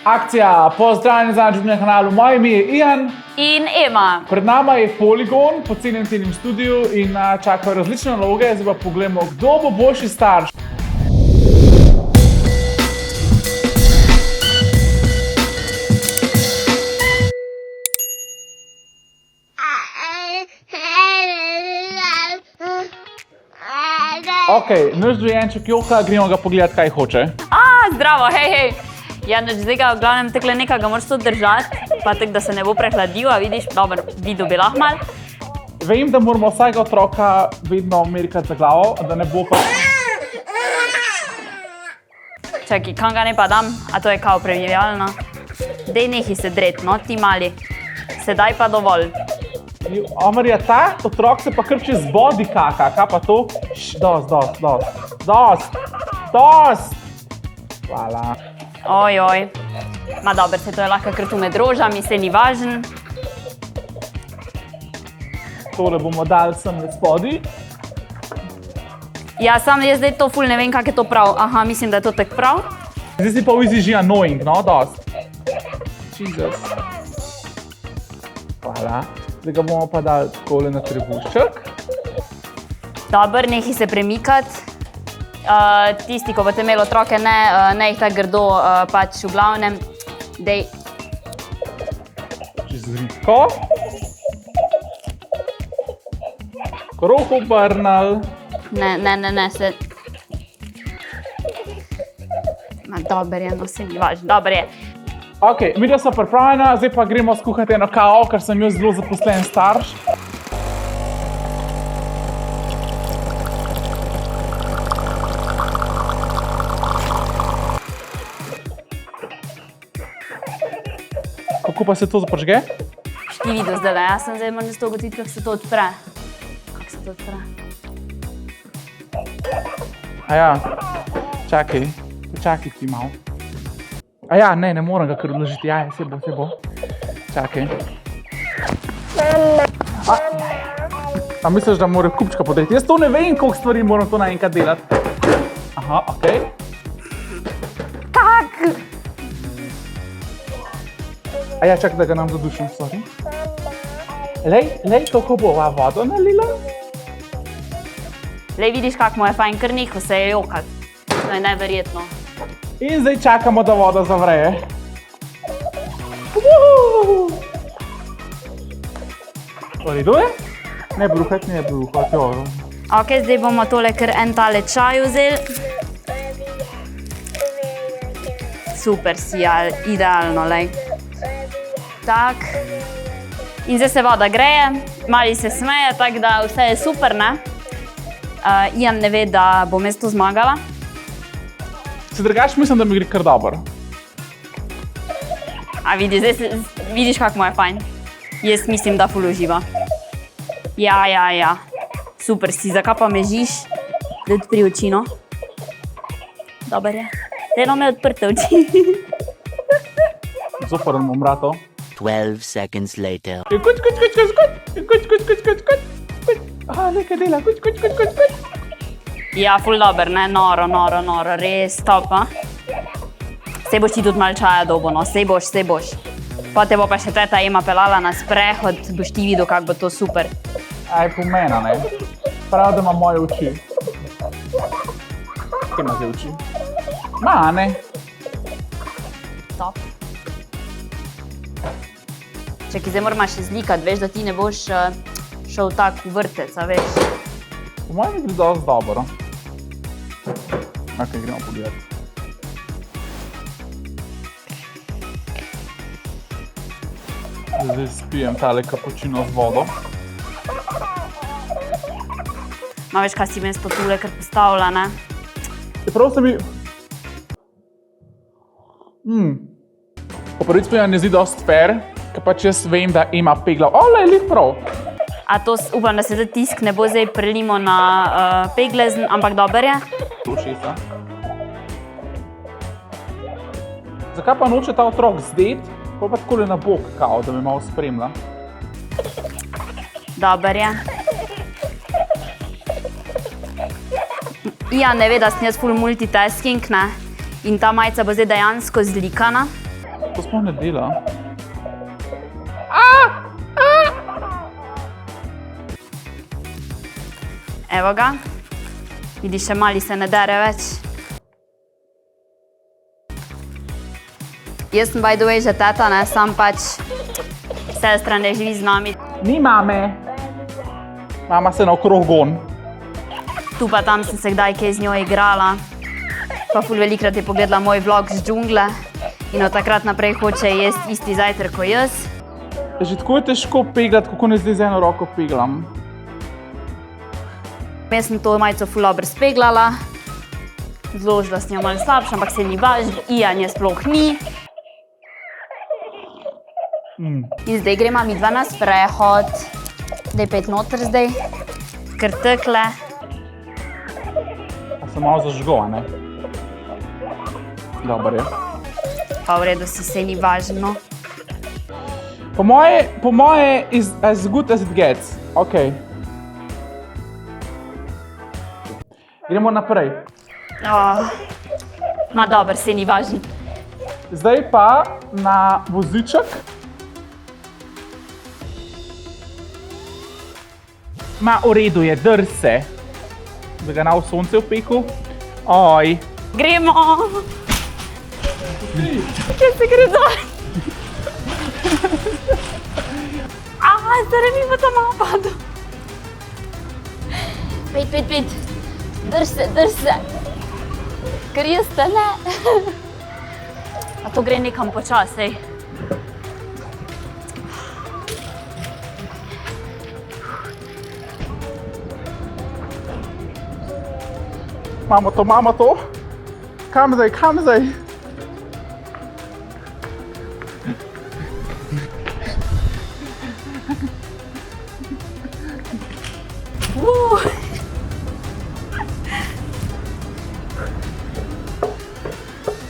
Akcija, pozdravljeni zadnjič na kanalu, moje ime je Ian. In Ema. Pred nama je Poligon, pocenjen cenim studiu in čakajo različne naloge, zdaj pa pogledamo, kdo bo boljši starš. Ok, naš dojenček joka, gremo ga pogledati, kaj hoče. Zdravo, hej. Ja, zdaj ga v glavnem tekle nekaj ga moraš to držati, pa tako, da se ne bo prehladil, a vidiš, dobro, videl bi lahko malo. Vem, da moramo vsakega otroka vedno merikati za glavo, da ne bo pa... Čakaj, kam ga ne pa dam? A to je kao previjalno? Dej nehi se dret, no, ti mali. Sedaj pa dovolj. Omarja, ta otrok se pa kar čez body kaka, kaj pa to? Dost! Hvala. Ojoj. Ma dobro, se to je lahko kar tu med rožami, se ni važen. Tole bomo dali sem med spodi. Ja, sam jaz zdaj to ful ne vem, kak je to prav. Aha, mislim, da je to tak prav. Zdaj si pa v izi že annoying, no, dost. Jesus. Hvala. Zdaj ga bomo pa dali takole na trebušček. Dober, nehi se premikati. Tisti, ko boste imeli otroke, ne jih tako grdo, pač v glavnem, dej. Čez ritko. Krog obrnal. Ne, se... Ma dober je, no se ni važno, dober je. Ok, midva sva pripravljena, zdaj pa gremo skuhati eno kavo, ker sem jaz zelo zaposlen starš. Kako pa se to zaprižge? Ti videl zdajle, jaz sem zdaj moram to ugotoviti, kako se to odpre. Kako se to odpre? Aja, čakaj, počakaj ti malo. Aja, ne morem ga kar odložiti, ja, se bo. Čakaj. A misliš, da mora kupčka podreti? Jaz to ne vem, koliko stvari moram to naenkrat delati. Aha, okej. Tak! Aja, čakaj, da ga nam zadušim, sorry. Lej, kako bo vodo nalila? Lej, vidiš, kak mu je fajn, kar neho se je jokat. To je neverjetno. In zdaj čakamo, da voda zavreje. V redu je? Ne bruhati, jo. Ok, zdaj bomo tole kar en tale čaj vzeli. Super si, idealno, lej. Tak. In zdaj se voda greje, mali se smeje, tako da vse je super, ne? Ian ne ve, da bom jaz to zmagala. Se drugače mislim, da mi gre kar dobro. A vidiš, kak mu je fajn. Jaz mislim, da ful uživa. Ja. Super si, zakaj pa mežiš? Da odpri oči, no. Dober je. Eno me odprte oči. Zoprn bom vrato. 12 seconds later. Kuč. Nekaj dela, kuč. Ja, ful dober, ne? Noro, res top, a? Sej boš ti tudi malo čaja dobo, no, sej boš. Potem bo pa še teta Ema pelala na sprehod, boš ti videl, kak bo to super. Aj, pomena, ne? Prav, da ima moje oči. Kje ima zdaj oči? Ma, ne? Top. Čakaj, zdaj moramo še zlikati, veš, da ti ne boš šel tak v vrtec, a veš? Po mojem gre dosti dobro. Ok, gremo pogledati. Zdaj spijem tale kapučino z vodo. Ma veš, kaj si mesto tule kar postavila, ne? Čeprav se mi... Po prvič mi ne zdi dosti fair, ker pač jaz vem, da ima pegla. Ole, lik prav. A to upam, da se ta tisk ne bo zdaj prelimo na peglezen, ampak dober je? Tu šesa. Zakaj pa noče ta otrok zdeti, pa takole na bok, kao, da me malo spremlja? Dober je. Ian ne ve, da sem jaz ful multitasking, ne? In ta majica bo zdaj dejansko zlikana. to sploh ne dela. Evo ga. Vidiš, še mali se ne dere več. Jaz sem by the way že teta, ne, sam pač sestra ne živi z nami. Ni mame. Mama se naokrog gon. Tu pa tam sem se kdaj kaj z njo igrala. Pa ful velikrat je pogledala moj vlog z džungle in od takrat naprej hoče jesti isti zajtrk kot jaz. Že tako je težko peglati, kako ne zdaj z eno roko peglam. Jaz sem to majico ful dobro speglala, zložila s njo malo slabše, ampak se ni važno, ijanje sploh ni. In zdaj gremo midva na sprehod. Daj pet noter zdaj, ker tekle. A sem malo zažgal, a ne? Dobar je. Pa v redu si, se ni važno. Po moje is as good as it gets. Ok. Gremo naprej. Ma dober, se ni važno. Zdaj pa na voziček. Ma, v redu je, drse. Da ga na v sonce v peku. Oj. Gremo! Kje se gre dol? Zdaj mi bo tam malo padel. Pet. Drž se. Ker jaz te ne. A to gre nekam počasej. Imamo to. Kam zdaj?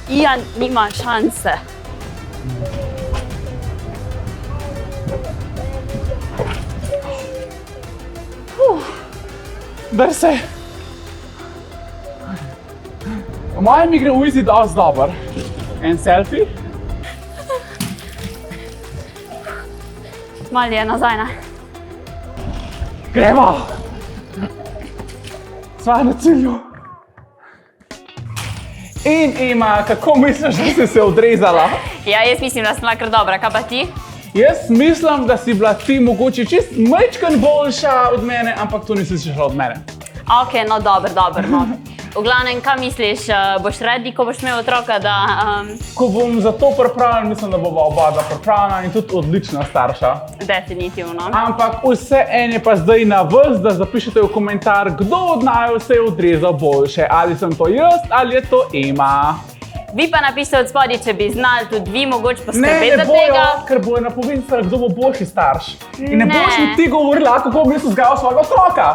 Ian nima šanse. Drž se. Po mojem mi gre v easy dosti dober. En selfie. Malo je nazaj, ne? Gremo! Sva na cilju. In Ema, kako misliš, da si se odrezala? Ja, jaz mislim, da sem bila kar dobra, kaj pa ti? Jaz mislim, da si bila ti mogoče čist majčkeno boljša od mene, ampak to nisi šla od mene. Ok, no dobro, no. V glavnem, kaj misliš, boš ready, ko boš imel otroka, da... Ko bom za to pripravljen, mislim, da bova oba dva pripravljena in tudi odlična starša. Definitivno. Ampak vseeno je pa zdaj na vas, da zapišete v komentar, kdo od naju se je odrezal boljše. Ali sem to jaz, ali je to Ema. Vi pa napišite od spodaj, če bi znali tudi vi mogoče poskrbeti za tega. Ker bojo napovedali, kdo bo boljši starš. In ne boš mi ti govorila, kako bom jaz vzgajal svojega otroka.